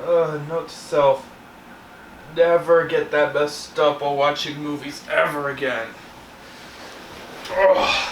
Note to self. Never get that messed up while watching movies ever again. Ugh.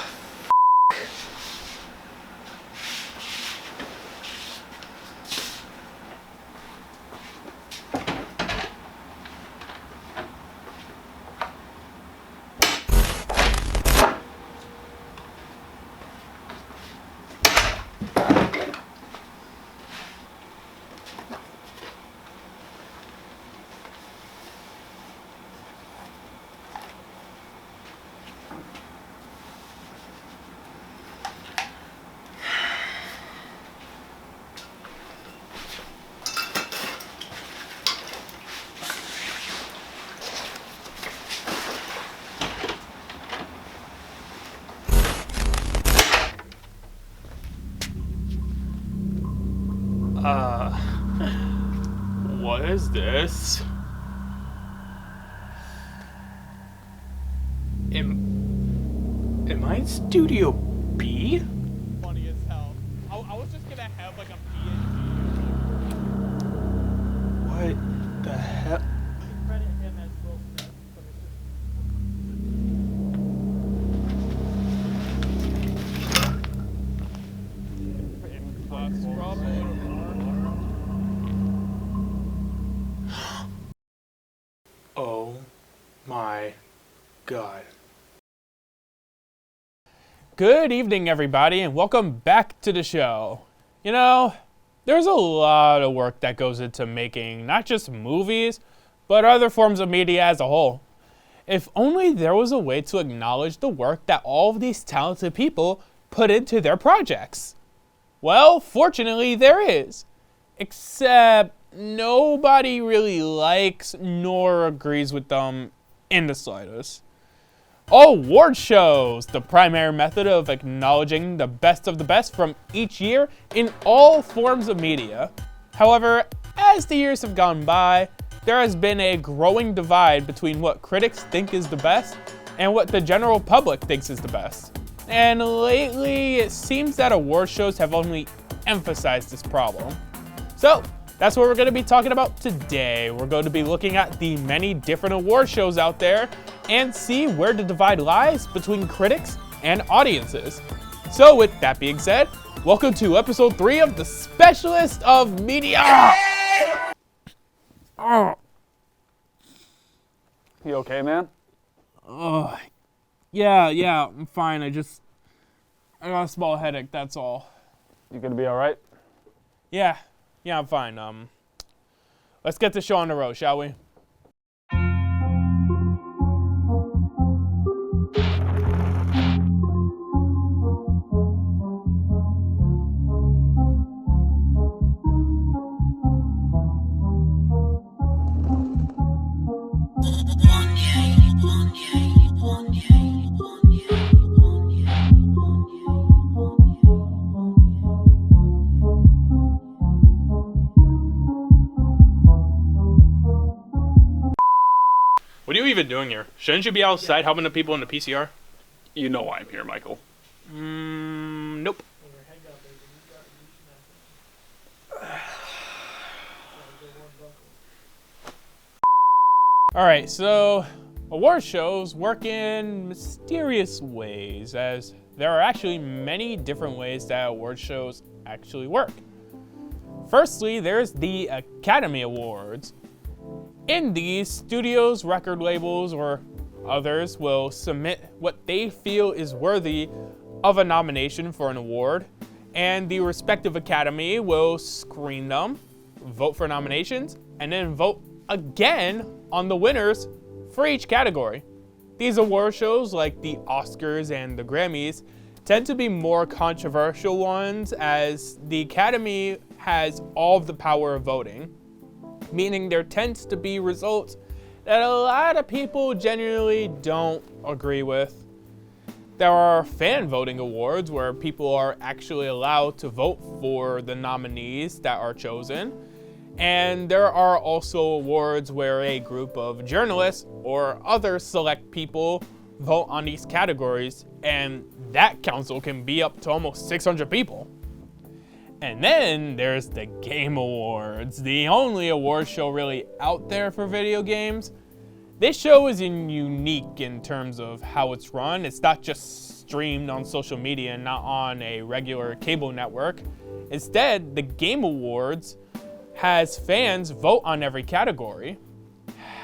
What is this? Am I in Studio B? Funny as hell. I was just gonna have like a PNG. What the hell? Credit him as Will Smith. Oh my God. Good evening, everybody, and welcome back to the show. You know, there's a lot of work that goes into making not just movies, but other forms of media as a whole. If only there was a way to acknowledge the work that all of these talented people put into their projects. Well, fortunately, there is. Except nobody really likes nor agrees with them in the slightest. Award shows, the primary method of acknowledging the best of the best from each year in all forms of media. However, as the years have gone by, there has been a growing divide between what critics think is the best and what the general public thinks is the best. And lately, it seems that award shows have only emphasized this problem. So, that's what we're going to be talking about today. We're going to be looking at the many different award shows out there and see where the divide lies between critics and audiences. So with that being said, welcome to episode 3 of The Specialist of Media. You okay, man? Yeah, I'm fine. I got a small headache, that's all. You gonna be all right? Yeah, I'm fine. Let's get the show on the road, shall we? What are you even doing here? Shouldn't you be outside helping the people in the PCR? You know why I'm here, Michael. Nope. Alright, so award shows work in mysterious ways, as there are actually many different ways that award shows actually work. Firstly, there's the Academy Awards. In these, studios, record labels, or others will submit what they feel is worthy of a nomination for an award, and the respective academy will screen them, vote for nominations, and then vote again on the winners for each category. These award shows, like the Oscars and the Grammys, tend to be more controversial ones, as the academy has all of the power of voting, meaning there tends to be results that a lot of people genuinely don't agree with. There are fan voting awards where people are actually allowed to vote for the nominees that are chosen. And there are also awards where a group of journalists or other select people vote on these categories, and that council can be up to almost 600 people. And then there's the Game Awards, the only award show really out there for video games. This show is unique in terms of how it's run. It's not just streamed on social media and not on a regular cable network. Instead, the Game Awards has fans vote on every category.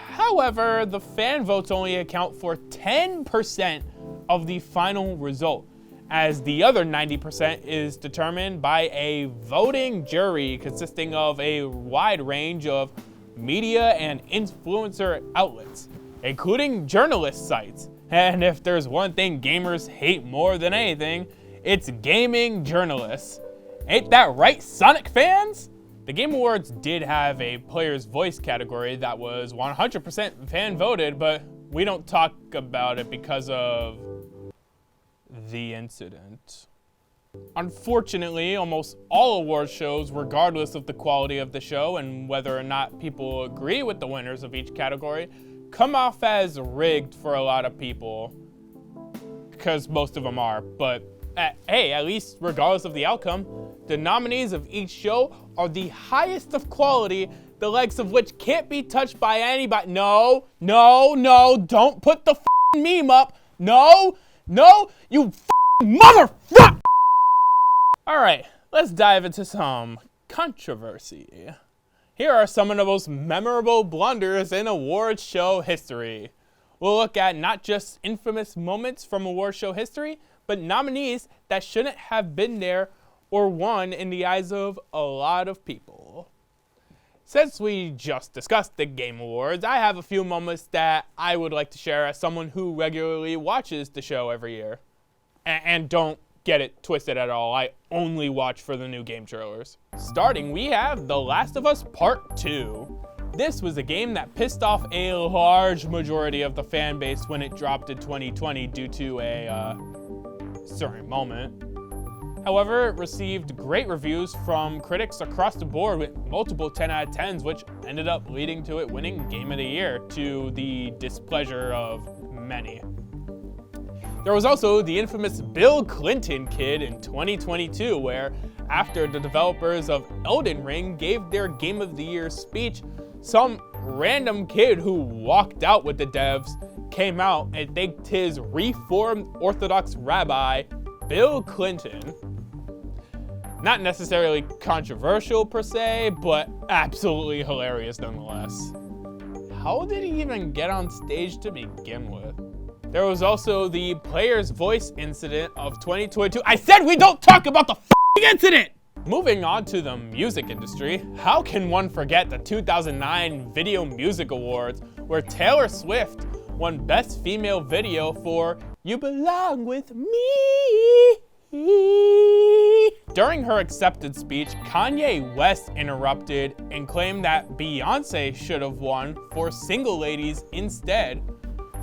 However, the fan votes only account for 10% of the final result, as the other 90% is determined by a voting jury consisting of a wide range of media and influencer outlets, including journalist sites. And if there's one thing gamers hate more than anything, it's gaming journalists. Ain't that right, Sonic fans? The Game Awards did have a player's voice category that was 100% fan voted, but we don't talk about it because of the incident. Unfortunately, almost all award shows, regardless of the quality of the show and whether or not people agree with the winners of each category, come off as rigged for a lot of people, because most of them are. But hey, at least regardless of the outcome, the nominees of each show are the highest of quality, the likes of which can't be touched by anybody. No, don't put the meme up. No, you motherfucker! Alright, let's dive into some controversy. Here are some of the most memorable blunders in award show history. We'll look at not just infamous moments from award show history, but nominees that shouldn't have been there or won in the eyes of a lot of people. Since we just discussed the Game Awards, I have a few moments that I would like to share as someone who regularly watches the show every year. And don't get it twisted at all, I only watch for the new game trailers. Starting, we have The Last of Us Part 2. This was a game that pissed off a large majority of the fan base when it dropped in 2020 due to a certain moment. However, it received great reviews from critics across the board with multiple 10 out of 10s, which ended up leading to it winning Game of the Year to the displeasure of many. There was also the infamous Bill Clinton kid in 2022, where after the developers of Elden Ring gave their Game of the Year speech, some random kid who walked out with the devs came out and thanked his reformed Orthodox rabbi, Bill Clinton. Not necessarily controversial per se, but absolutely hilarious nonetheless. How did he even get on stage to begin with? There was also the player's voice incident of 2022. I said we don't talk about the f***ing incident! Moving on to the music industry, how can one forget the 2009 Video Music Awards, where Taylor Swift won Best Female Video for You Belong With Me? During her acceptance speech, Kanye West interrupted and claimed that Beyonce should have won for Single Ladies instead.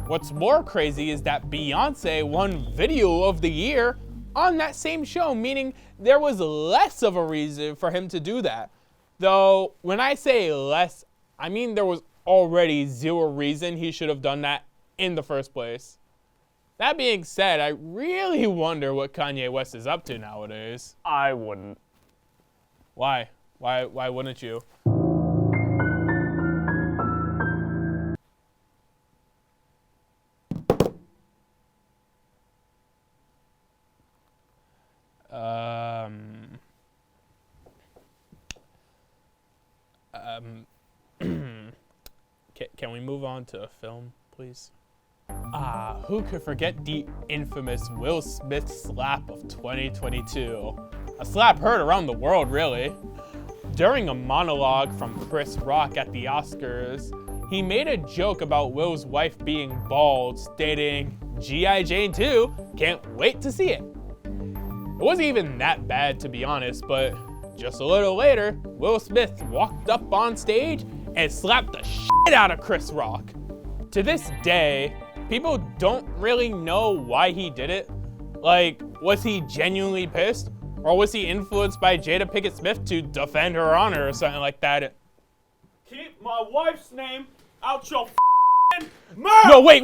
What's more crazy is that Beyonce won Video of the Year on that same show, meaning there was less of a reason for him to do that. Though, when I say less, I mean there was already zero reason he should have done that in the first place. That being said, I really wonder what Kanye West is up to nowadays. I wouldn't. Why? Why wouldn't you? Can we move on to a film, please? Who could forget the infamous Will Smith slap of 2022? A slap heard around the world, really. During a monologue from Chris Rock at the Oscars, he made a joke about Will's wife being bald, stating, "G.I. Jane 2, can't wait to see it." It wasn't even that bad, to be honest, but just a little later, Will Smith walked up on stage and slapped the shit out of Chris Rock. To this day, people don't really know why he did it. Like, was he genuinely pissed? Or was he influenced by Jada Pinkett Smith to defend her honor or something like that? Keep my wife's name out your mouth! No, wait!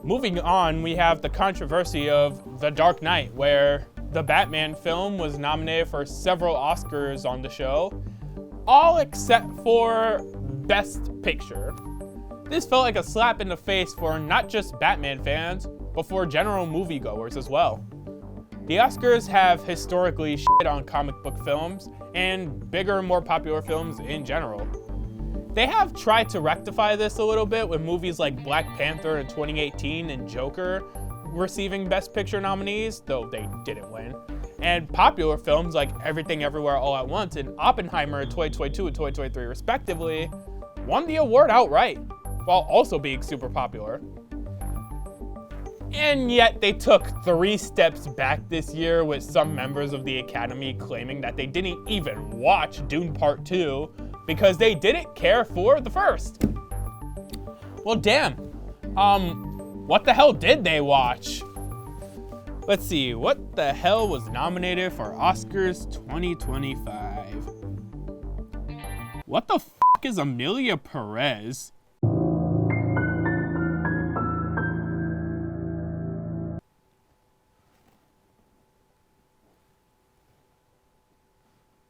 Moving on, we have the controversy of The Dark Knight, where the Batman film was nominated for several Oscars on the show, all except for Best Picture. This felt like a slap in the face for not just Batman fans, but for general moviegoers as well. The Oscars have historically shit on comic book films and bigger, more popular films in general. They have tried to rectify this a little bit with movies like Black Panther in 2018 and Joker receiving Best Picture nominees, though they didn't win. And popular films like Everything Everywhere All at Once and Oppenheimer in 2022 and 2023 respectively won the award outright, while also being super popular. And yet they took 3 steps back this year, with some members of the Academy claiming that they didn't even watch Dune Part 2 because they didn't care for the first. Well, damn. What the hell did they watch? Let's see, what the hell was nominated for Oscars 2025? What the f*** is Amelia Perez?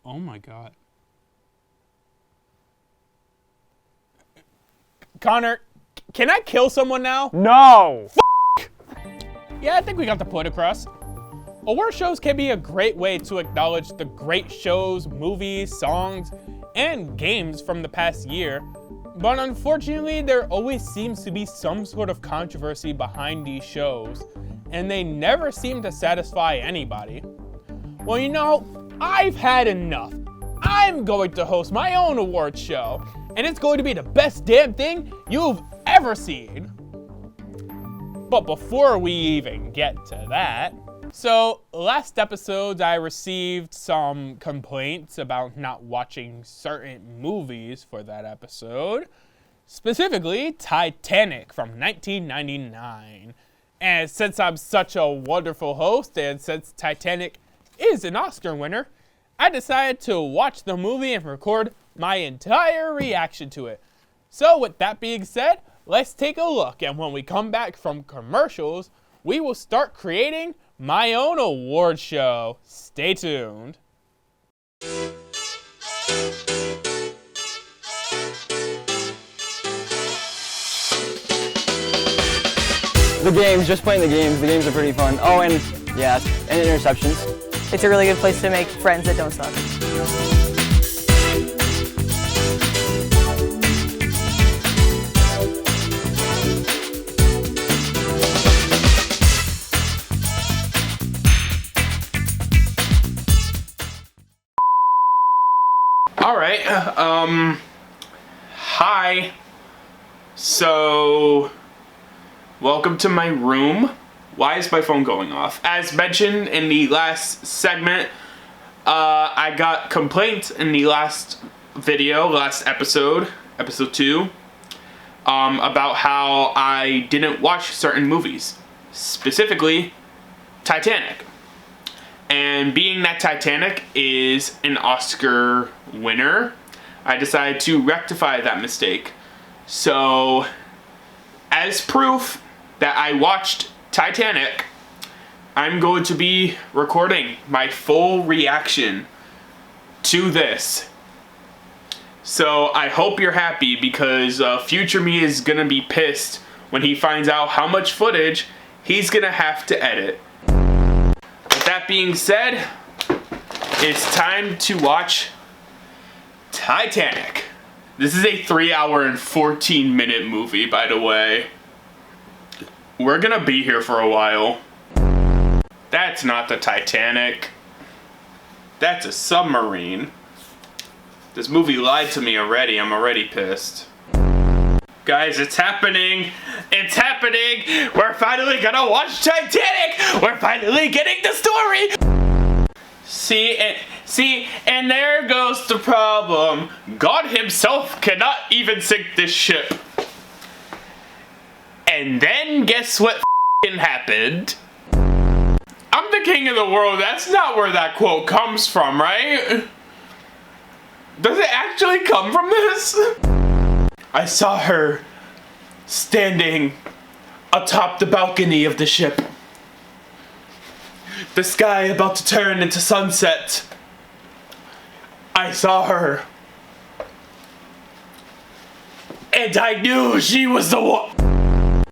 Oh my god. Connor, can I kill someone now? No! Yeah, I think we got the point across. Award shows can be a great way to acknowledge the great shows, movies, songs, and games from the past year, but unfortunately there always seems to be some sort of controversy behind these shows, and they never seem to satisfy anybody. Well, you know, I've had enough. I'm going to host my own award show, and it's going to be the best damn thing you've ever seen. But before we even get to that, so last episode I received some complaints about not watching certain movies for that episode, specifically Titanic from 1999. And since I'm such a wonderful host, and since Titanic is an Oscar winner, I decided to watch the movie and record my entire reaction to it. So with that being said, let's take a look, and when we come back from commercials, we will start creating my own award show. Stay tuned. The games, just playing the games. The games are pretty fun. Oh, and yeah, and interceptions. It's a really good place to make friends that don't suck. Alright, hi. So, welcome to my room. Why is my phone going off? As mentioned in the last segment, I got complaints in the last video, last episode 2, about how I didn't watch certain movies, specifically Titanic. And being that Titanic is an Oscar winner, I decided to rectify that mistake. So, as proof that I watched Titanic, I'm going to be recording my full reaction to this. So I hope you're happy, because future me is gonna be pissed when he finds out how much footage he's gonna have to edit. With that being said, it's time to watch Titanic. This is a 3-hour and 14-minute movie, by the way. We're gonna be here for a while. That's not the Titanic. That's a submarine. This movie lied to me already. I'm already pissed. Guys, it's happening. It's happening. We're finally gonna watch Titanic. We're finally getting the story. See, and there goes the problem. God himself cannot even sink this ship. And then guess what f***ing happened? I'm the king of the world. That's not where that quote comes from, right? Does it actually come from this? I saw her standing atop the balcony of the ship. The sky about to turn into sunset. I saw her. And I knew she was the one.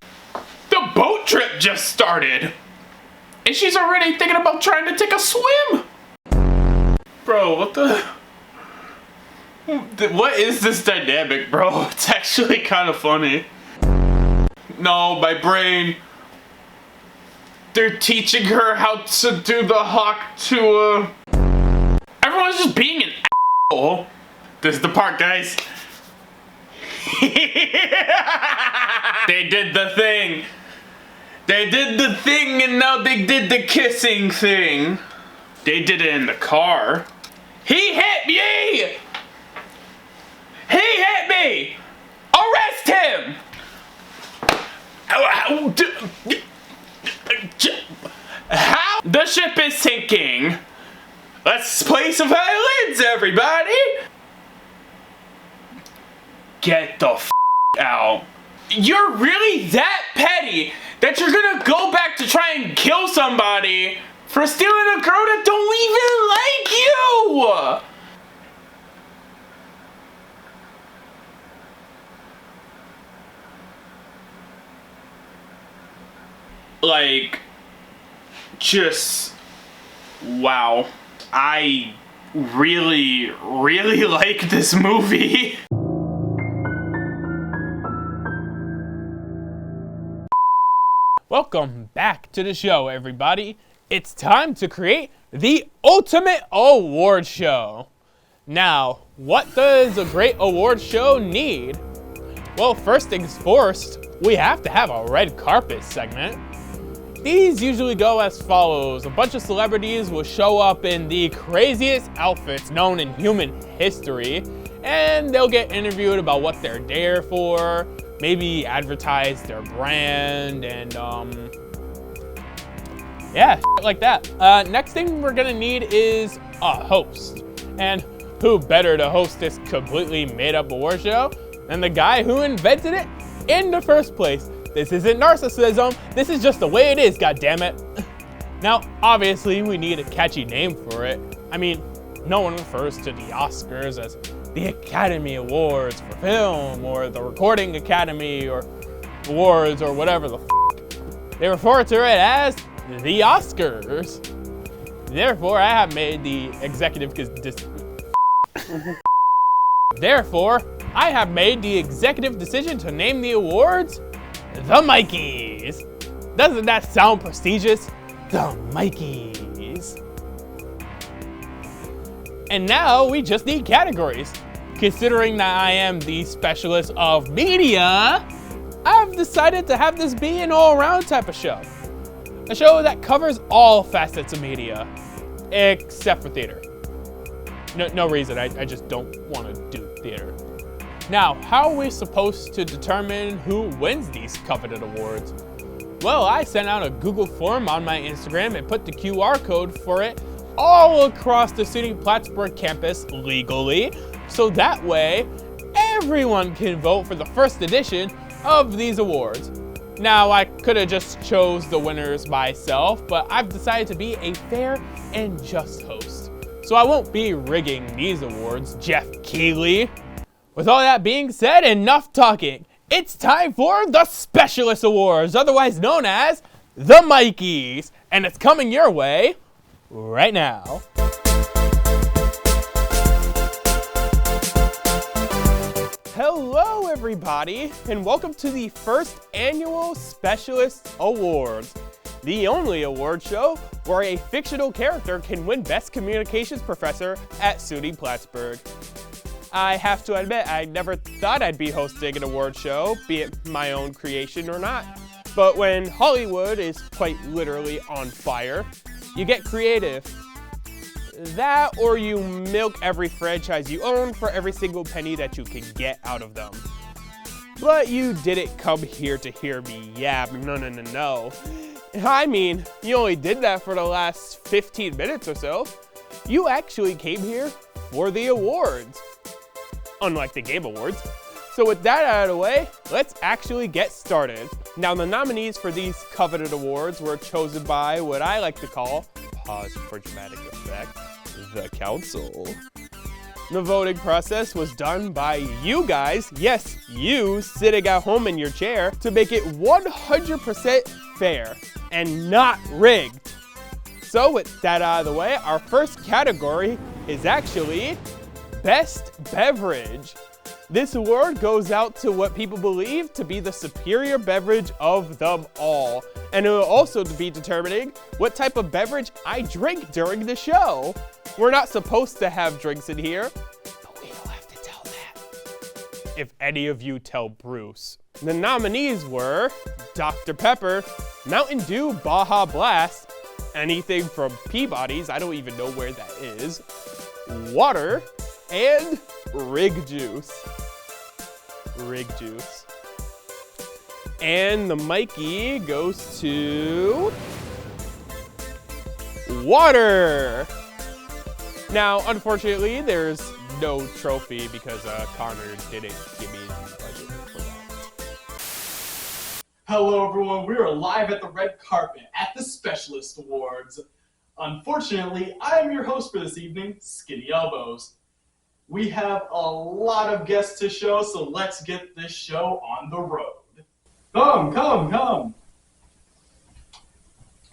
The boat trip just started. And she's already thinking about trying to take a swim. Bro, what the... What is this dynamic, bro? It's actually kind of funny. No, my brain. They're teaching her how to do the hawk to, Everyone's just being an asshole. This is the part, guys. They did the thing. They did the thing and now they did the kissing thing. They did it in the car. He hit me! He hit me! Arrest him! How? The ship is sinking. Let's play some violins, everybody! Get the f out. You're really that petty that you're gonna go back to try and kill somebody for stealing a girl that don't even like you! Like, just, wow. I really, really like this movie. Welcome back to the show, everybody. It's time to create the ultimate award show. Now, what does a great award show need? Well, first things first, we have to have a red carpet segment. These usually go as follows. A bunch of celebrities will show up in the craziest outfits known in human history, and they'll get interviewed about what they're there for, maybe advertise their brand, and yeah, shit like that. Next thing we're gonna need is a host. And who better to host this completely made up award show than the guy who invented it in the first place? This isn't narcissism, this is just the way it is, goddammit. Now, obviously, we need a catchy name for it. I mean, no one refers to the Oscars as the Academy Awards for film, or the Recording Academy, or Awards, or whatever the f***. They refer to it as the Oscars. Therefore, I have made the executive decision to name the awards the Mikeys. Doesn't that sound prestigious? The Mikeys. And now we just need categories. Considering that I am the specialist of media, I've decided to have this be an all-around type of show. A show that covers all facets of media, except for theater. No reason, I just don't want to do theater. Now, how are we supposed to determine who wins these coveted awards? Well, I sent out a Google form on my Instagram and put the QR code for it all across the SUNY Plattsburgh campus legally, so that way everyone can vote for the first edition of these awards. Now, I could have just chose the winners myself, but I've decided to be a fair and just host. So I won't be rigging these awards, Jeff Keighley. With all that being said, enough talking. It's time for the Specialist Awards, otherwise known as the Mikeys, and it's coming your way right now. Hello, everybody, and welcome to the first annual Specialist Awards, the only award show where a fictional character can win Best Communications Professor at SUNY Plattsburgh. I have to admit, I never thought I'd be hosting an award show, be it my own creation or not. But when Hollywood is quite literally on fire, you get creative. That or you milk every franchise you own for every single penny that you can get out of them. But you didn't come here to hear me yap, no. I mean, you only did that for the last 15 minutes or so. You actually came here for the awards. Unlike the Game Awards. So with that out of the way, let's actually get started. Now, the nominees for these coveted awards were chosen by what I like to call, pause for dramatic effect, the council. The voting process was done by you guys, yes, you, sitting at home in your chair, to make it 100% fair and not rigged. So with that out of the way, our first category is actually Best Beverage. This award goes out to what people believe to be the superior beverage of them all. And it will also be determining what type of beverage I drink during the show. We're not supposed to have drinks in here, but we don't have to tell that. If any of you tell Bruce. The nominees were Dr. Pepper, Mountain Dew Baja Blast, anything from Peabody's, I don't even know where that is, water, and Rig Juice. Rig Juice. And the Mikey goes to water. Now, unfortunately, there's no trophy because Connor didn't give me the budget for that. Hello everyone, we are live at the red carpet at the Specialist Awards. Unfortunately, I am your host for this evening, Skinny Elbows. We have a lot of guests to show, so let's get this show on the road. Come.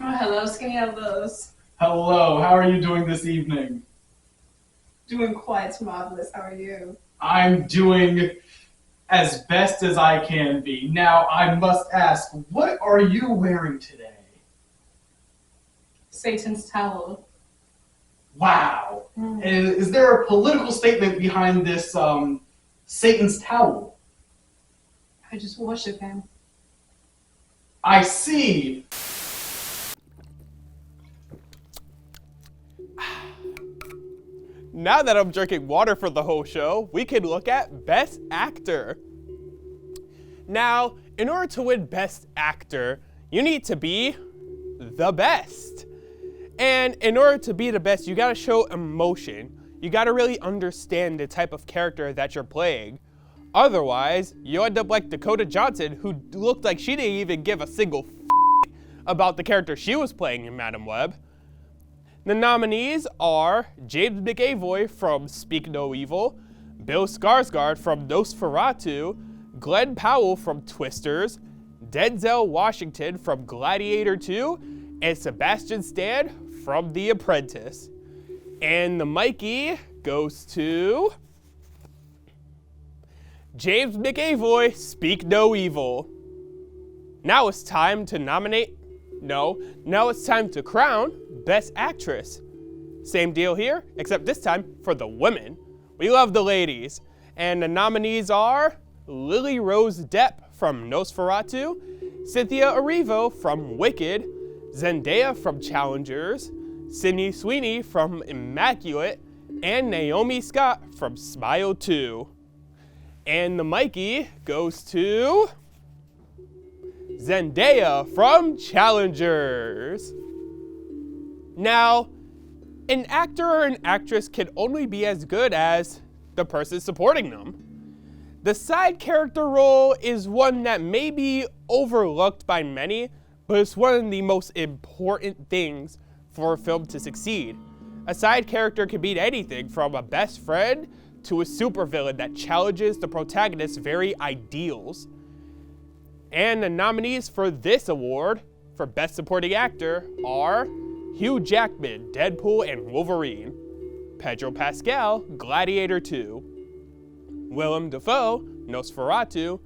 Oh, hello, Skinny Elbows. Hello, how are you doing this evening? Doing quite marvelous. How are you? I'm doing as best as I can be. Now, I must ask, what are you wearing today? Satan's towel. Wow. Is there a political statement behind this Satan's towel? I just worship him. I see. Now that I'm drinking water for the whole show, we can look at Best Actor. Now, in order to win Best Actor, you need to be the best. And in order to be the best, you gotta show emotion. You gotta really understand the type of character that you're playing. Otherwise, you end up like Dakota Johnson, who looked like she didn't even give a single about the character she was playing in Madam Web. The nominees are James McAvoy from Speak No Evil, Bill Skarsgård from Nosferatu, Glenn Powell from Twisters, Denzel Washington from Gladiator 2, and Sebastian Stan from The Apprentice. And the Mikey goes to James McAvoy, Speak No Evil. Now it's time to now it's time to crown Best Actress. Same deal here, except this time for the women. We love the ladies. And the nominees are Lily Rose Depp from Nosferatu, Cynthia Erivo from Wicked, Zendaya from Challengers, Sydney Sweeney from Immaculate, and Naomi Scott from Smile 2. And the Mikey goes to Zendaya from Challengers. Now, an actor or an actress can only be as good as the person supporting them. The side character role is one that may be overlooked by many, but it's one of the most important things for a film to succeed. A side character can be anything from a best friend to a supervillain that challenges the protagonist's very ideals. And the nominees for this award for Best Supporting Actor are Hugh Jackman, Deadpool and Wolverine, Pedro Pascal, Gladiator 2, Willem Dafoe, Nosferatu,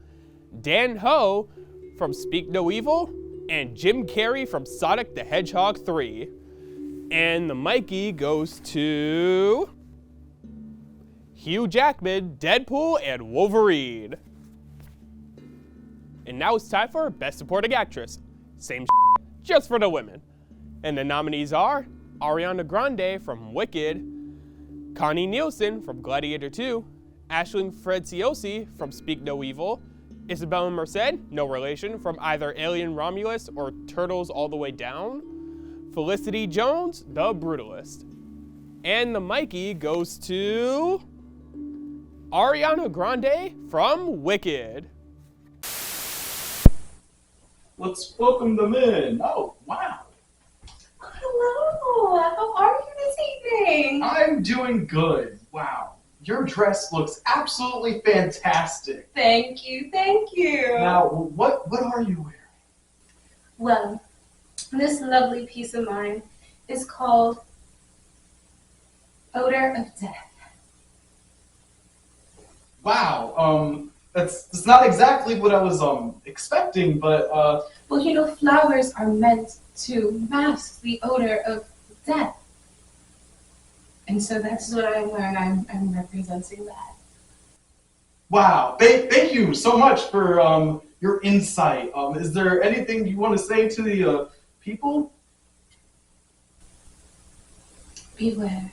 Dan Ho from Speak No Evil, and Jim Carrey from Sonic the Hedgehog 3. And the Mikey goes to Hugh Jackman, Deadpool, and Wolverine. And now it's time for Best Supporting Actress. Same just for the women. And the nominees are Ariana Grande from Wicked, Connie Nielsen from Gladiator 2, Aisling Franciosi from Speak No Evil, Isabella Merced, no relation, from either Alien Romulus or Turtles All the Way Down, Felicity Jones, The Brutalist. And the Mikey goes to Ariana Grande from Wicked. Let's welcome them in. Oh, wow. Hello, how are you this evening? I'm doing good. Wow. Your dress looks absolutely fantastic. Thank you, thank you. Now, what are you wearing? Well, this lovely piece of mine is called Odor of Death. Wow, that's not exactly what I was expecting, but Well, you know, flowers are meant to mask the odor of death. And so that's what I'm wearing. I'm representing that. wow. Thank you so much for your insight. Is there anything you want to say to the people? Beware.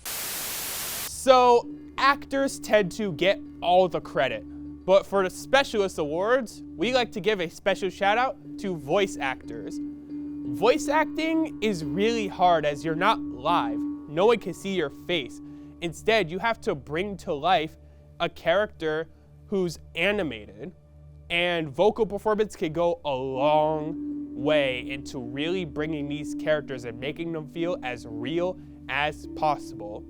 So, actors tend to get all the credit, but for the Specialist Awards, we like to give a special shout out to voice actors. Voice acting is really hard as you're not live. No one can see your face. Instead, you have to bring to life a character who's animated, and vocal performance can go a long way into really bringing these characters and making them feel as real as possible.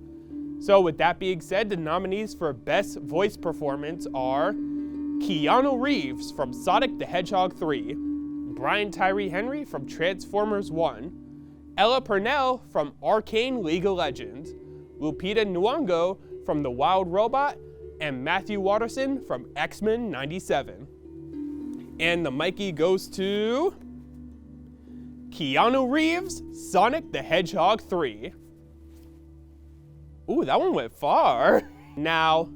So with that being said, the nominees for Best Voice Performance are Keanu Reeves from Sonic the Hedgehog 3, Brian Tyree Henry from Transformers 1, Ella Purnell from Arcane League of Legends, Lupita Nyong'o from The Wild Robot, and Matthew Watterson from X-Men 97. And the Mikey goes to Keanu Reeves, Sonic the Hedgehog 3. Ooh, that one went far. Now,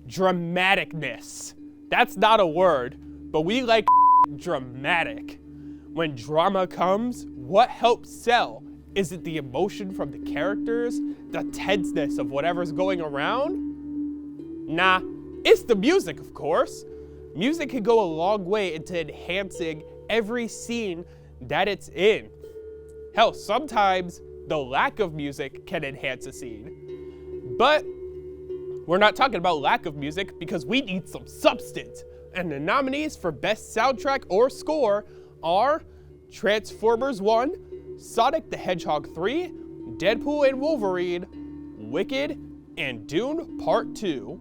dramaticness. That's not a word, but we like dramatic. When drama comes, what helps sell? Is it the emotion from the characters? The tenseness of whatever's going around? Nah, it's the music, of course. Music can go a long way into enhancing every scene that it's in. Hell, sometimes the lack of music can enhance a scene. But we're not talking about lack of music because we need some substance. And the nominees for Best Soundtrack or Score are Transformers 1, Sonic the Hedgehog 3, Deadpool and Wolverine, Wicked, and Dune Part 2.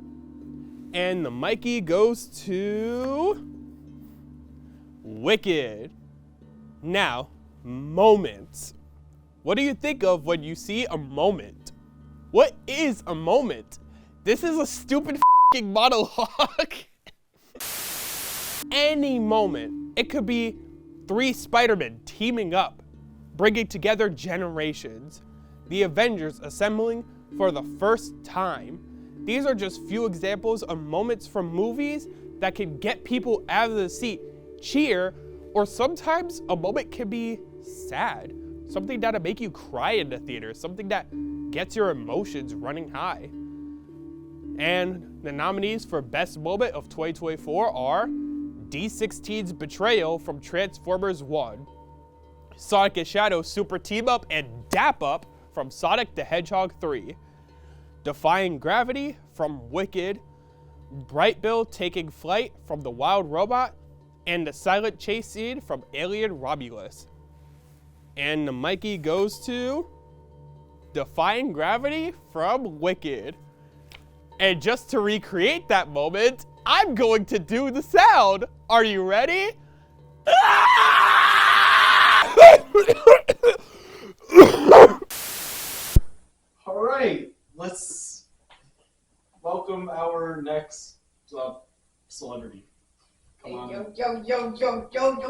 And the Mikey goes to Wicked. Now, moments. What do you think of when you see a moment? What is a moment? This is a stupid f***ing monologue. Any moment. It could be 3 Spider-Men teaming up, bringing together generations, the Avengers assembling for the first time. These are just few examples of moments from movies that can get people out of the seat, cheer, or sometimes a moment can be sad. Something that'll make you cry in the theater, something that gets your emotions running high. And the nominees for Best Moment of 2024 are D16's Betrayal from Transformers 1, Sonic and Shadow Super Team Up and Dap Up from Sonic the Hedgehog 3, Defying Gravity from Wicked, Bright Bill Taking Flight from The Wild Robot, and the silent chase scene from Alien Romulus. And the Mikey goes to Defying Gravity from Wicked. And just to recreate that moment, I'm going to do the sound. Are you ready? All right, let's welcome our next celebrity. Come on. Yo,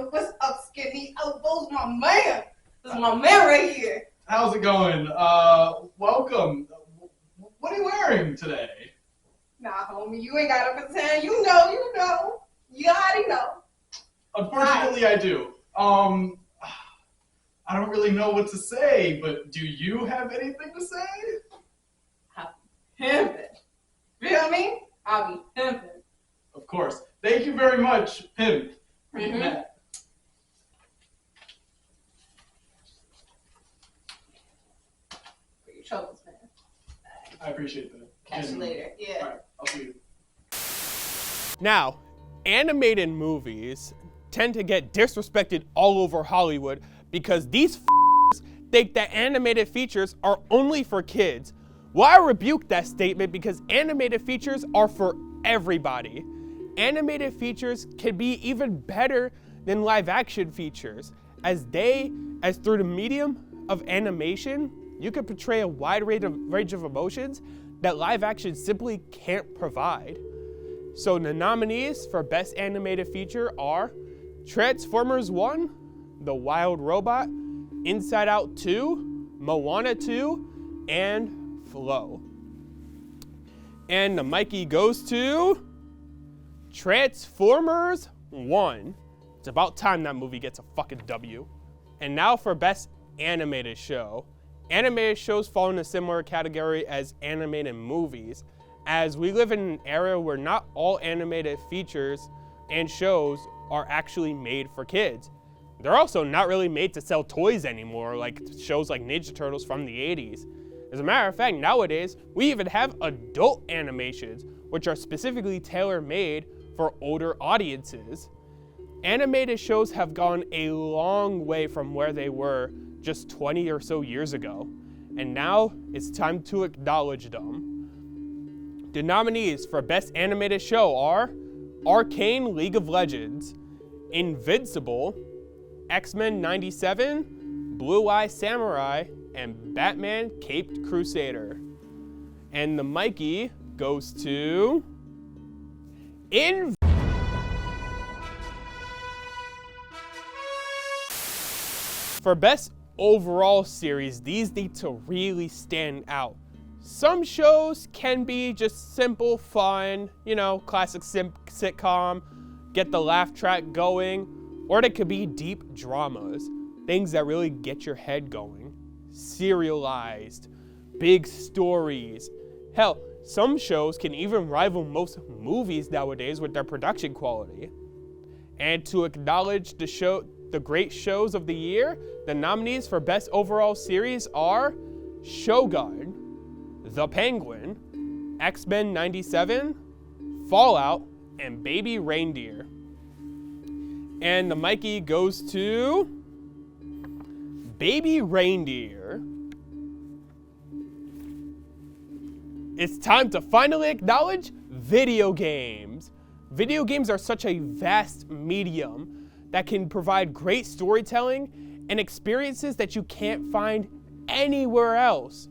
what's up, Skinny Elbows, my man? This is my man right here. How's it going? Welcome. What are you wearing today? Nah, homie, you ain't got to pretend. You know. You already know. Unfortunately, I do. I don't really know what to say, but do you have anything to say? Pimpin'. Feel me? I'll be pimpin'. Of course. Thank you very much, Pimp. Mm-hmm. Matt. For your troubles, man. I appreciate that. Catch you later. Yeah. All right, I'll see you. Now, animated movies tend to get disrespected all over Hollywood because these think that animated features are only for kids. Well, I rebuke that statement because animated features are for everybody. Animated features can be even better than live action features, as through the medium of animation, you can portray a wide range of emotions that live action simply can't provide. So the nominees for Best Animated Feature are Transformers 1, The Wild Robot, Inside Out 2, Moana 2, and Flow. And the Mikey goes to Transformers 1. It's about time that movie gets a fucking W. And now for Best Animated Show. Animated shows fall in a similar category as animated movies, as we live in an era where not all animated features and shows are actually made for kids. They're also not really made to sell toys anymore, like shows like Ninja Turtles from the 80s. As a matter of fact, nowadays, we even have adult animations, which are specifically tailor-made for older audiences. Animated shows have gone a long way from where they were just 20 or so years ago, and now it's time to acknowledge them. The nominees for Best Animated Show are Arcane League of Legends, Invincible, X-Men 97, Blue Eye Samurai, and Batman Caped Crusader. And the Mikey goes to For Best Overall Series, these need to really stand out. Some shows can be just simple fun, classic sitcom, get the laugh track going, or they could be deep dramas, things that really get your head going. Serialized, big stories. Hell, some shows can even rival most movies nowadays with their production quality. And to acknowledge the great shows of the year, the nominees for Best Overall Series are Shogun, The Penguin, X-Men 97, Fallout, and Baby Reindeer. And the Mikey goes to Baby Reindeer. It's time to finally acknowledge video games. Video games are such a vast medium that can provide great storytelling and experiences that you can't find anywhere else.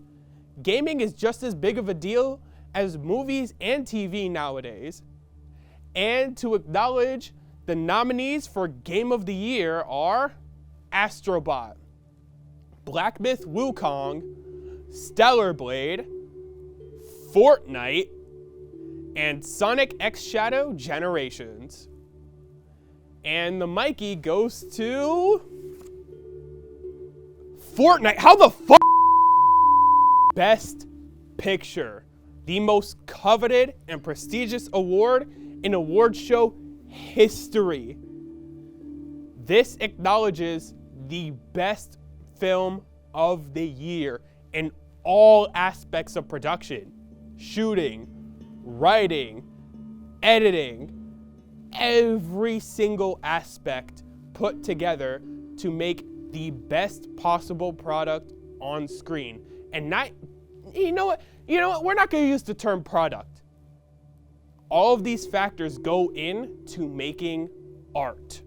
Gaming is just as big of a deal as movies and TV nowadays. And to acknowledge, the nominees for Game of the Year are Astrobot, Black Myth Wukong, Stellar Blade, Fortnite, and Sonic X Shadow Generations. And the Mikey goes to Fortnite. How the fuck? Best Picture, the most coveted and prestigious award in award show history. This acknowledges the best film of the year in all aspects of production, shooting, writing, editing, every single aspect put together to make the best possible product on screen. And not, you know what, we're not going to use the term product. All of these factors go into making art.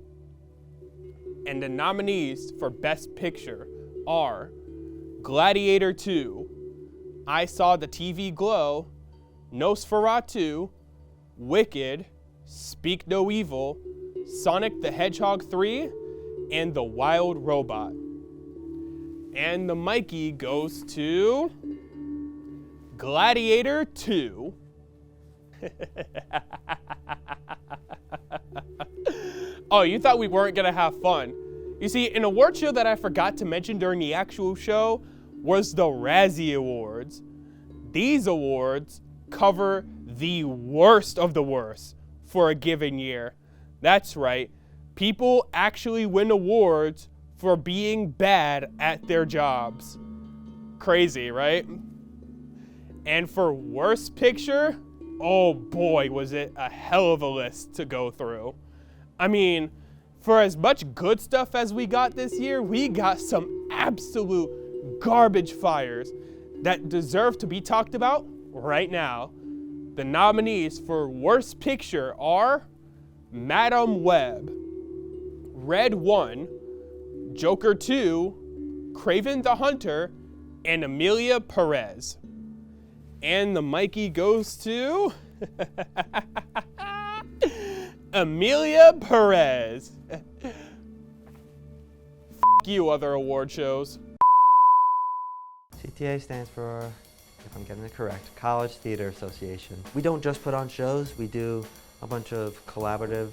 And the nominees for Best Picture are Gladiator 2, I Saw the TV Glow, Nosferatu, Wicked, Speak No Evil, Sonic the Hedgehog 3, and The Wild Robot. And the Mikey goes to Gladiator 2. Oh, you thought we weren't gonna have fun. You see, an award show that I forgot to mention during the actual show was the Razzie Awards. These awards cover the worst of the worst for a given year. That's right, people actually win awards for being bad at their jobs. Crazy, right? And for Worst Picture, oh boy, was it a hell of a list to go through. I mean, for as much good stuff as we got this year, we got some absolute garbage fires that deserve to be talked about right now. The nominees for Worst Picture are Madam Web, Red 1, Joker 2, Kraven the Hunter, and Amelia Perez. And the Mikey goes to Amelia Perez. F you, other award shows. CTA stands for, if I'm getting it correct, College Theater Association. We don't just put on shows, we do a bunch of collaborative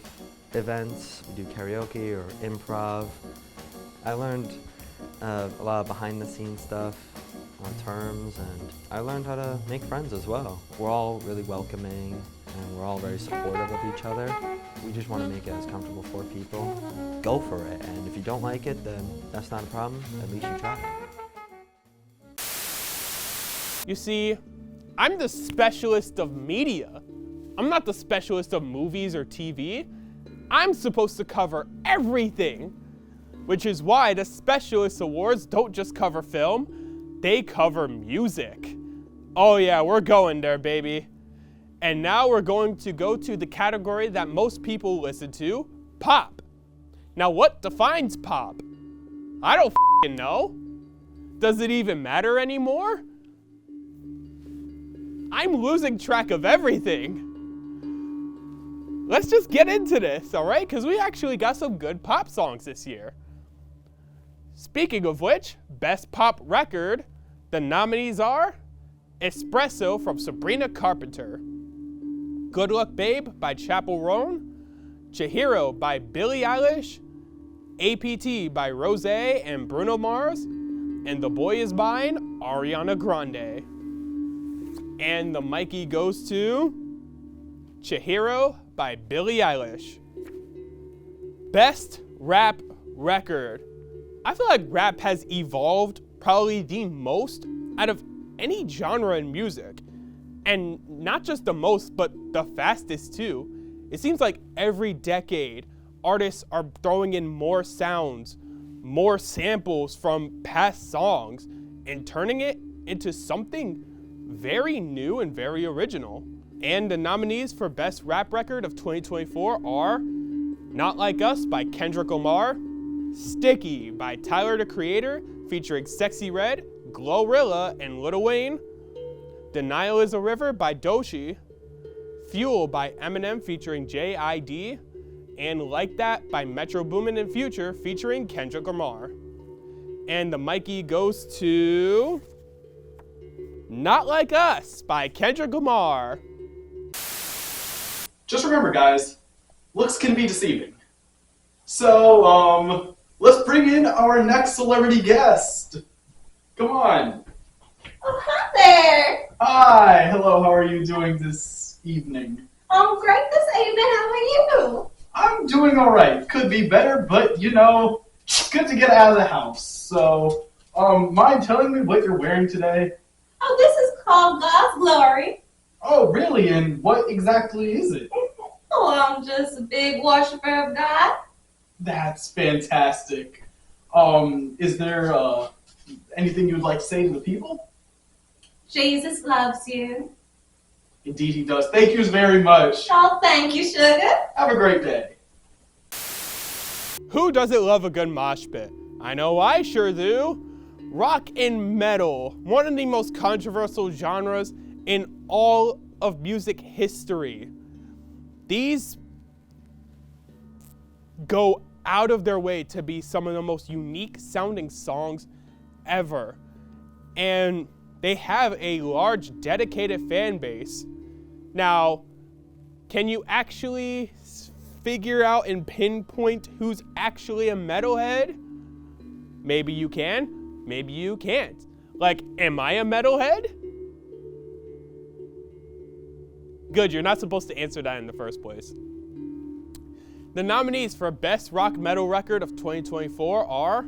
events. We do karaoke or improv. I learned a lot of behind the scenes stuff on terms, and I learned how to make friends as well. We're all really welcoming and we're all very supportive of each other. We just want to make it as comfortable for people. Go for it, and if you don't like it, then that's not a problem. At least you tried. You see, I'm the specialist of media. I'm not the specialist of movies or TV. I'm supposed to cover everything, which is why the Specialist Awards don't just cover film, they cover music. Oh yeah, we're going there, baby. And now we're going to go to the category that most people listen to, pop. Now what defines pop? I don't f***ing know. Does it even matter anymore? I'm losing track of everything. Let's just get into this, all right? Because we actually got some good pop songs this year. Speaking of which, Best Pop Record, the nominees are Espresso from Sabrina Carpenter, Good Luck Babe by Chappell Roan, Chihiro by Billie Eilish, APT by Rosé and Bruno Mars, and The Boy Is Mine, Ariana Grande. And the Mikey goes to Chihiro by Billie Eilish. Best Rap Record. I feel like rap has evolved probably the most out of any genre in music. And not just the most, but the fastest too. It seems like every decade, artists are throwing in more sounds, more samples from past songs, and turning it into something very new and very original. And the nominees for Best Rap Record of 2024 are Not Like Us by Kendrick Lamar, Sticky by Tyler the Creator featuring Sexy Red, Glorilla, and Lil Wayne, Denial is a River by Doechii, Fuel by Eminem featuring J.I.D., and Like That by Metro Boomin and Future featuring Kendrick Lamar. And the Mikey goes to Not Like Us by Kendrick Lamar. Just remember, guys, looks can be deceiving. So, let's bring in our next celebrity guest. Come on. Oh, hi there. Hi, hello, how are you doing this evening? I'm great this evening. How are you? I'm doing alright. Could be better, but you know, good to get out of the house. So, mind telling me what you're wearing today? Oh, this is called God's Glory. Oh, really? And what exactly is it? Oh, I'm just a big worshiper of God. That's fantastic. Is there, anything you'd like to say to the people? Jesus loves you. Indeed he does. Thank you very much. Oh, thank you, sugar. Have a great day. Who doesn't love a good mosh pit? I know I sure do. Rock and metal, one of the most controversial genres in all of music history. These go out of their way to be some of the most unique sounding songs ever. And they have a large dedicated fan base. Now, can you actually figure out and pinpoint who's actually a metalhead? Maybe you can, maybe you can't. Like, am I a metalhead? Good, you're not supposed to answer that in the first place. The nominees for Best Rock Metal Record of 2024 are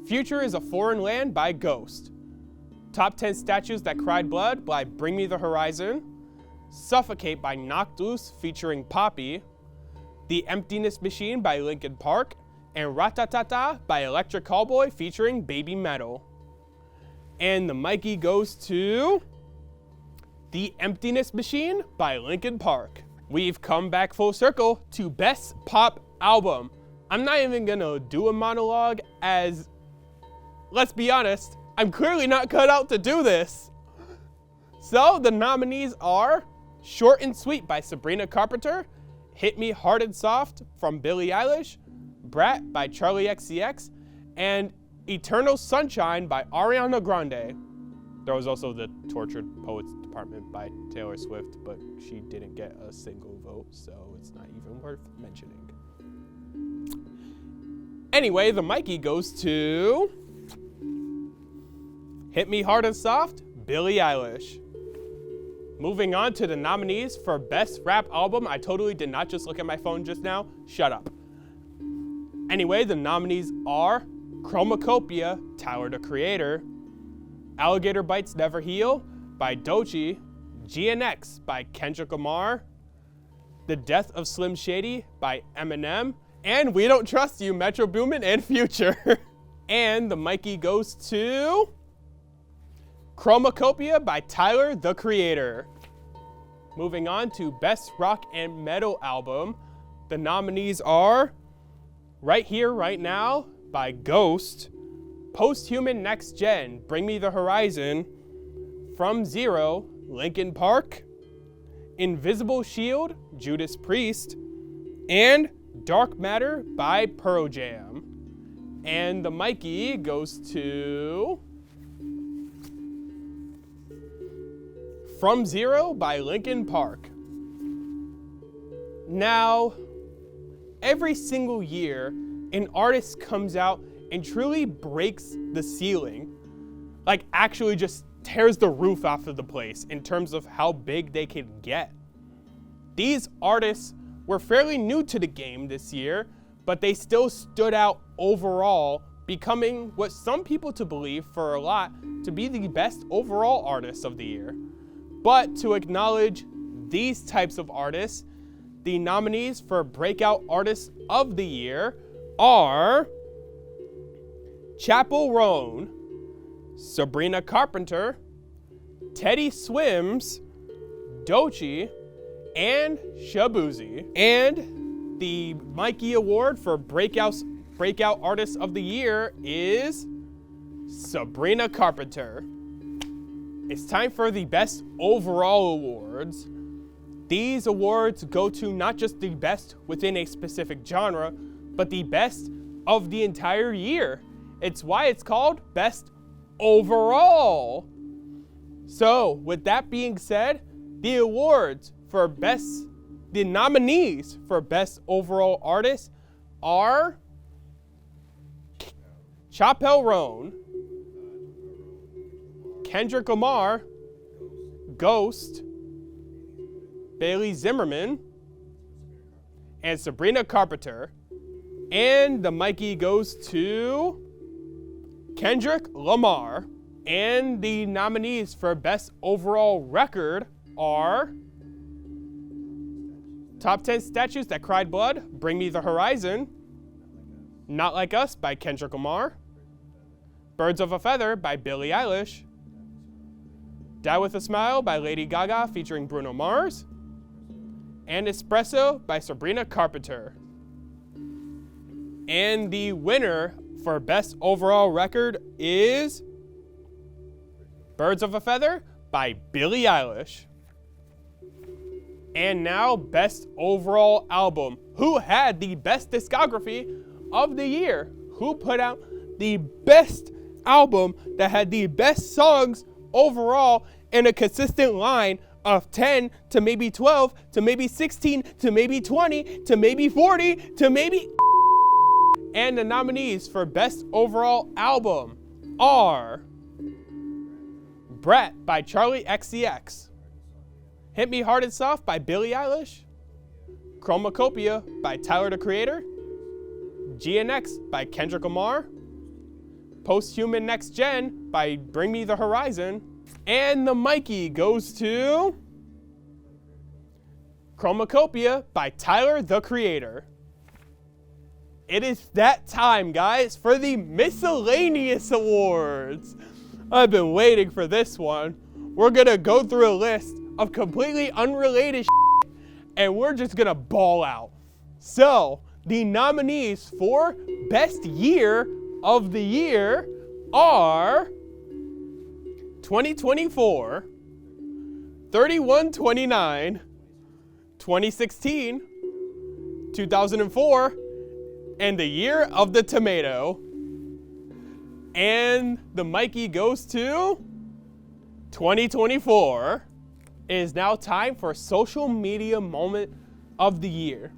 Future is a Foreign Land by Ghost, Top 10 Statues That Cried Blood by Bring Me the Horizon, Suffocate by Knocked Loose featuring Poppy, The Emptiness Machine by Linkin Park, and Ratatata by Electric Callboy featuring Baby Metal. And the Mikey goes to The Emptiness Machine by Linkin Park. We've come back full circle to Best Pop Album. I'm not even gonna do a monologue as, let's be honest, I'm clearly not cut out to do this. So the nominees are Short and Sweet by Sabrina Carpenter, Hit Me Hard and Soft from Billie Eilish, Brat by Charlie XCX, and Eternal Sunshine by Ariana Grande. There was also the Tortured Poets Department by Taylor Swift, but she didn't get a single vote, so it's not even worth mentioning. Anyway, the Mikey goes to Hit Me Hard and Soft, Billie Eilish. Moving on to the nominees for Best Rap Album. I totally did not just look at my phone just now. Shut up. Anyway, the nominees are Chromacopia, Tyler the Creator, Alligator Bites Never Heal by Doechii, GNX by Kendrick Lamar, The Death of Slim Shady by Eminem, and We Don't Trust You, Metro Boomin and Future. And the Mikey goes to Chromacopia by Tyler the Creator. Moving on to Best Rock and Metal Album. The nominees are Right Here, Right Now by Ghost, Posthuman Next Gen, Bring Me the Horizon, From Zero, Linkin Park, Invisible Shield, Judas Priest, and Dark Matter by Pearl Jam. And the Mikey goes to From Zero by Linkin Park. Now, every single year, an artist comes out and truly breaks the ceiling, like actually just tears the roof off of the place in terms of how big they can get. These artists were fairly new to the game this year, but they still stood out overall, becoming what some people to believe for a lot to be the best overall artists of the year. But to acknowledge these types of artists, the nominees for Breakout Artists of the Year are Chappell Roan, Sabrina Carpenter, Teddy Swims, Doechii, and Shabuzi. And the Mikey Award for Breakout Artist of the Year is Sabrina Carpenter. It's time for the Best Overall Awards. These awards go to not just the best within a specific genre, but the best of the entire year. It's why it's called Best Overall. So, with that being said, the nominees for Best Overall Artist are Chappell Roan, Kendrick Lamar, Ghost, Bailey Zimmerman, and Sabrina Carpenter. And the Mikey goes to Kendrick Lamar. And the nominees for Best Overall Record are Top 10 Statues That Cried Blood, Bring Me the Horizon, Not Like Us by Kendrick Lamar, Birds of a Feather by Billie Eilish, Die With a Smile by Lady Gaga featuring Bruno Mars, and Espresso by Sabrina Carpenter. And the winner for Best Overall Record is Birds of a Feather by Billie Eilish. And now, Best Overall Album. Who had the best discography of the year? Who put out the best album that had the best songs overall in a consistent line of 10 to maybe 12 to maybe 16 to maybe 20 to maybe 40 to maybe... And the nominees for Best Overall Album are Brat by Charlie XCX, Hit Me Hard and Soft by Billie Eilish, Chromacopia by Tyler the Creator, GNX by Kendrick Lamar, Posthuman Next Gen by Bring Me the Horizon, and the Mikey goes to Chromacopia by Tyler, the Creator. It is that time, guys, for the Miscellaneous Awards. I've been waiting for this one. We're gonna go through a list of completely unrelated shit, and we're just gonna ball out. So, the nominees for Best Year of the Year are 2024, 3129, 2016, 2004, and the Year of the Tomato. And the Mikey goes to 2024. It is now time for Social Media Moment of the Year.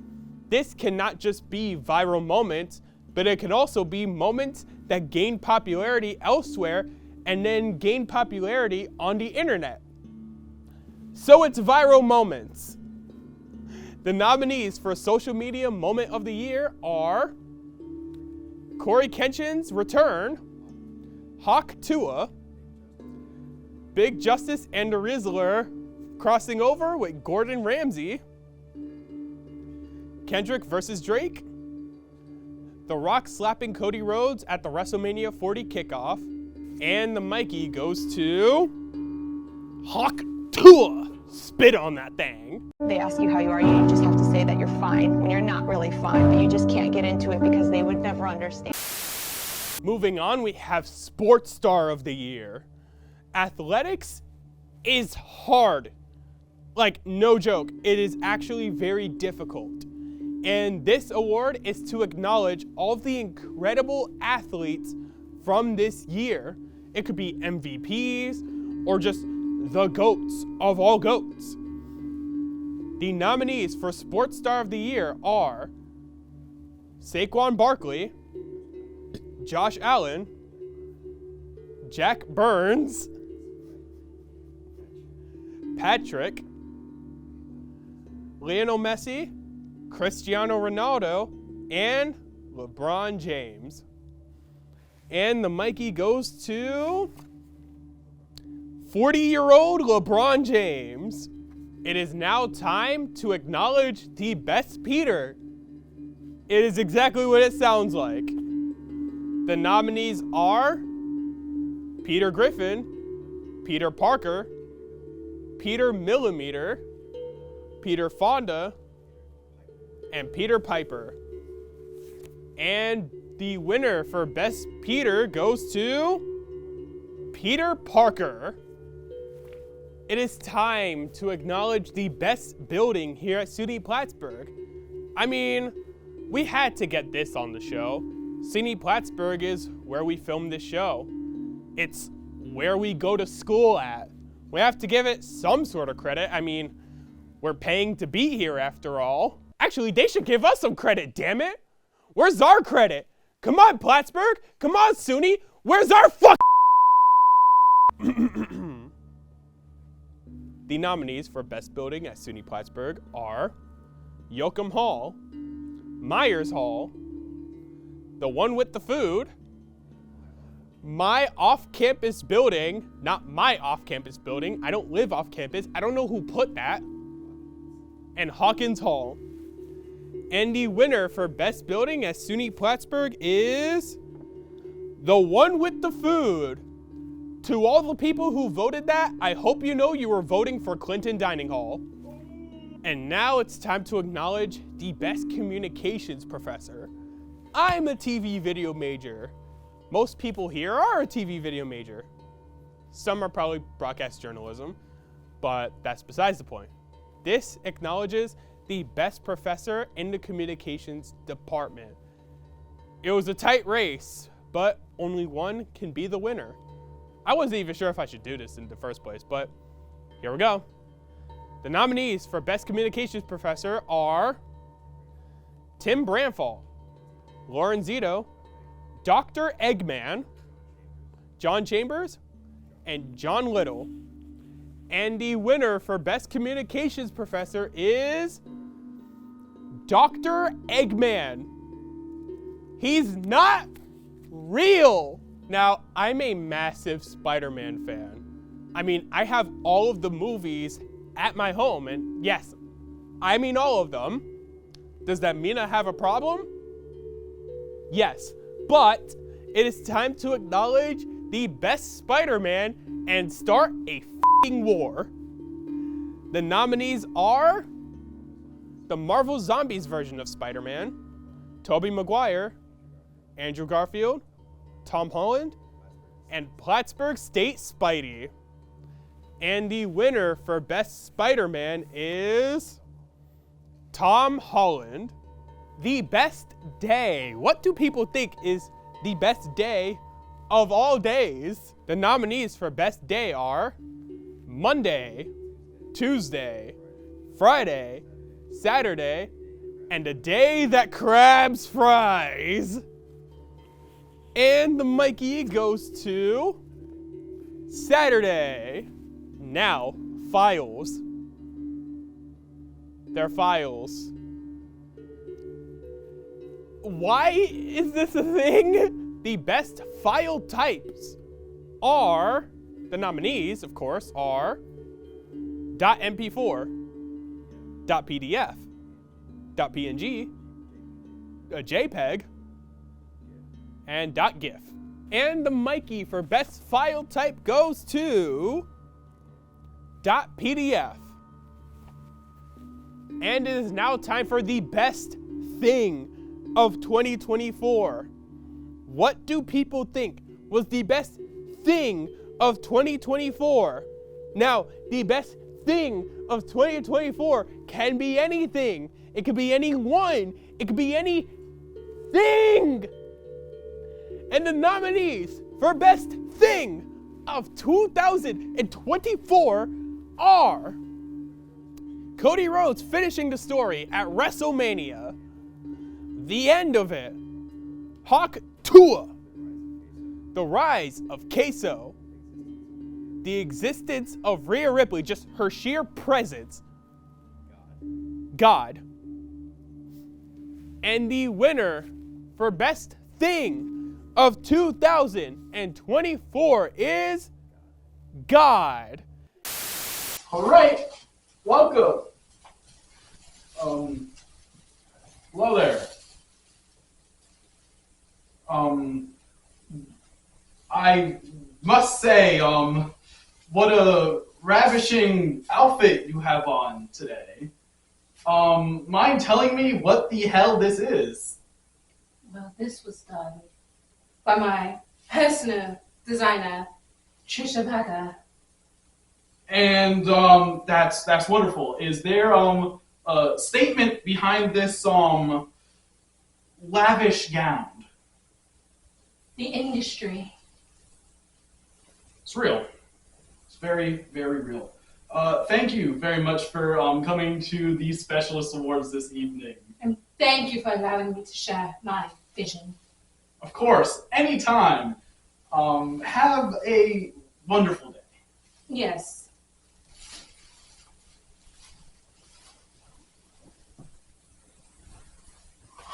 This cannot just be viral moments, but it can also be moments that gain popularity elsewhere and then gain popularity on the internet. So it's viral moments. The nominees for Social Media Moment of the Year are Corey Kenshin's return, Hawk Tua, Big Justice and the Rizzler crossing over with Gordon Ramsay, Kendrick versus Drake, The Rock slapping Cody Rhodes at the WrestleMania 40 kickoff, and the Mikey goes to Hawk Tua. Spit on that thing. They ask you how you are, you just have to say that you're fine when you're not really fine, but you just can't get into it because they would never understand. Moving on, we have Sports Star of the Year. Athletics is hard. Like, no joke, it is actually very difficult. And this award is to acknowledge all of the incredible athletes from this year. It could be MVPs or just the GOATs of all GOATs. The nominees for Sports Star of the Year are Saquon Barkley, Josh Allen, Jack Burns, Patrick, Lionel Messi, Cristiano Ronaldo, and LeBron James. And the Mikey goes to 40-year-old LeBron James. It is now time to acknowledge the Best Peter. It is exactly what it sounds like. The nominees are Peter Griffin, Peter Parker, Peter Millimeter, Peter Fonda, and Peter Piper. And the winner for Best Peter goes to Peter Parker. It is time to acknowledge the best building here at SUNY Plattsburgh. I mean, we had to get this on the show. SUNY Plattsburgh is where we film this show. It's where we go to school at. We have to give it some sort of credit. I mean, we're paying to be here after all. Actually, they should give us some credit, damn it. Where's our credit? Come on, Plattsburgh. Come on, SUNY. Where's our fuck? The nominees for Best Building at SUNY Plattsburgh are Yoakum Hall, Myers Hall, the one with the food, my off-campus building, not my off-campus building, I don't live off-campus, I don't know who put that, and Hawkins Hall. And the winner for Best Building at SUNY Plattsburgh is the one with the food. To all the people who voted that, I hope you know you were voting for Clinton Dining Hall. And now it's time to acknowledge the Best Communications Professor. I'm a TV video major. Most people here are a TV video major. Some are probably broadcast journalism, but that's besides the point. This acknowledges the best professor in the communications department. It was a tight race, but only one can be the winner. I wasn't even sure if I should do this in the first place, but here we go. The nominees for Best Communications Professor are Tim Branfall, Lauren Zito, Dr. Eggman, John Chambers, and John Little. And the winner for Best Communications Professor is Dr. Eggman. He's not real. Now, I'm a massive Spider-Man fan. I mean, I have all of the movies at my home, and yes, I mean all of them. Does that mean I have a problem? Yes, but it is time to acknowledge the best Spider-Man and start a f***ing war. The nominees are the Marvel Zombies version of Spider-Man, Tobey Maguire, Andrew Garfield, Tom Holland, and Plattsburgh State Spidey. And the winner for Best Spider-Man is Tom Holland. The best day. What do people think is the best day of all days? The nominees for Best Day are Monday, Tuesday, Friday, Saturday, and a day that crabs fries. And the Mikey goes to Saturday. Now, files. They're files. Why is this a thing? The best file types are, the nominees, of course, are .mp4, .pdf, .png, a JPEG, and .gif. And the Mikey for best file type goes to .pdf. And it is now time for the best thing of 2024. What do people think was the best thing of 2024? Now, the best thing of 2024 can be anything. It could be anyone. It could be anything. And the nominees for best thing of 2024 are Cody Rhodes finishing the story at WrestleMania, the end of it, Hawk Tua, the rise of Queso, the existence of Rhea Ripley, just her sheer presence, God, and the winner for best thing of 2024 is God. All right, welcome. Hello there. I must say, what a ravishing outfit you have on today. Mind telling me what the hell this is? Well, this was done by my personal designer, Trisha Baga. And that's wonderful. Is there a statement behind this lavish gown? The industry. It's real. It's very, very real. Thank you very much for coming to the Specialist Awards this evening. And thank you for allowing me to share my vision. Of course, anytime. Have a wonderful day. Yes.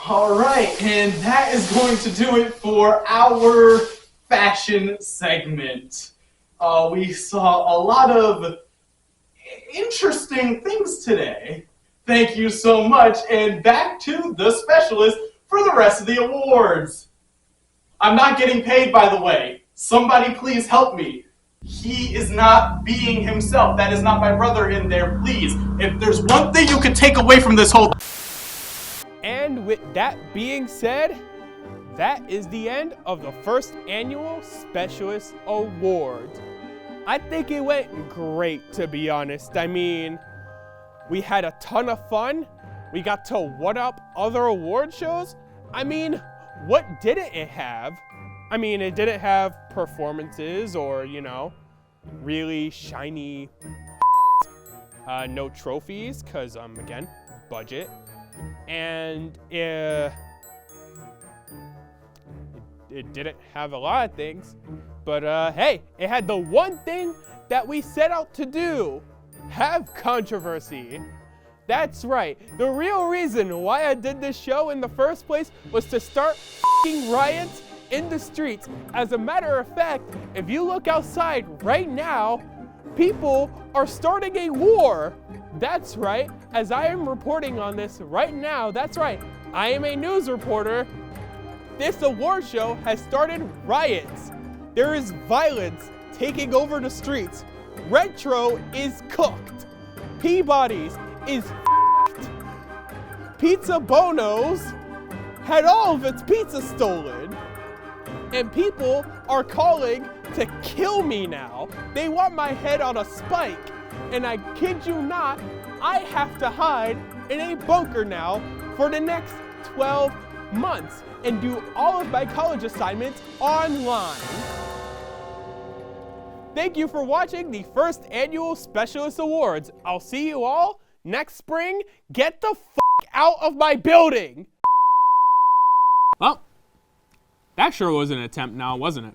All right, and that is going to do it for our fashion segment. We saw a lot of interesting things today. Thank you so much, and back to the Specialist for the rest of the awards. I'm not getting paid, by the way. Somebody please help me. He is not being himself. That is not my brother in there, please. If there's one thing you could take away from this whole... And with that being said, that is the end of the first annual Specialist Awards. I think it went great, to be honest. I mean, we had a ton of fun. We got to one-up other award shows. I mean, what didn't it have? I mean, it didn't have performances or, you know, really shiny no trophies, because, again, budget. And it didn't have a lot of things, but hey, it had the one thing that we set out to do, have controversy. That's right, the real reason why I did this show in the first place was to start f***ing riots in the streets. As a matter of fact, if you look outside right now, people are starting a war That's right, as I am reporting on this right now, that's right, I am a news reporter. This award show has started riots. There is violence taking over the streets. Retro is cooked. Peabody's is f***ed. Pizza Bono's had all of its pizza stolen. And people are calling to kill me now. They want my head on a spike. And I kid you not, I have to hide in a bunker now for the next 12 months and do all of my college assignments online. Thank you for watching the first annual Specialist Awards. I'll see you all next spring. Get the f*** out of my building. Well, that sure was an attempt now, wasn't it?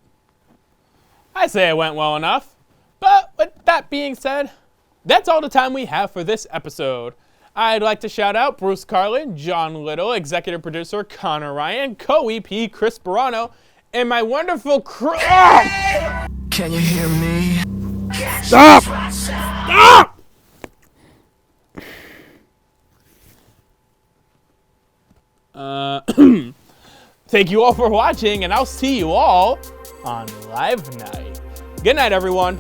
I say it went well enough. But with that being said, that's all the time we have for this episode. I'd like to shout out Bruce Carlin, John Little, executive producer Connor Ryan, co-EP Chris Barano, and my wonderful crew. Can you hear me? Stop! Stop! Thank you all for watching, and I'll see you all on Live Night. Good night, everyone.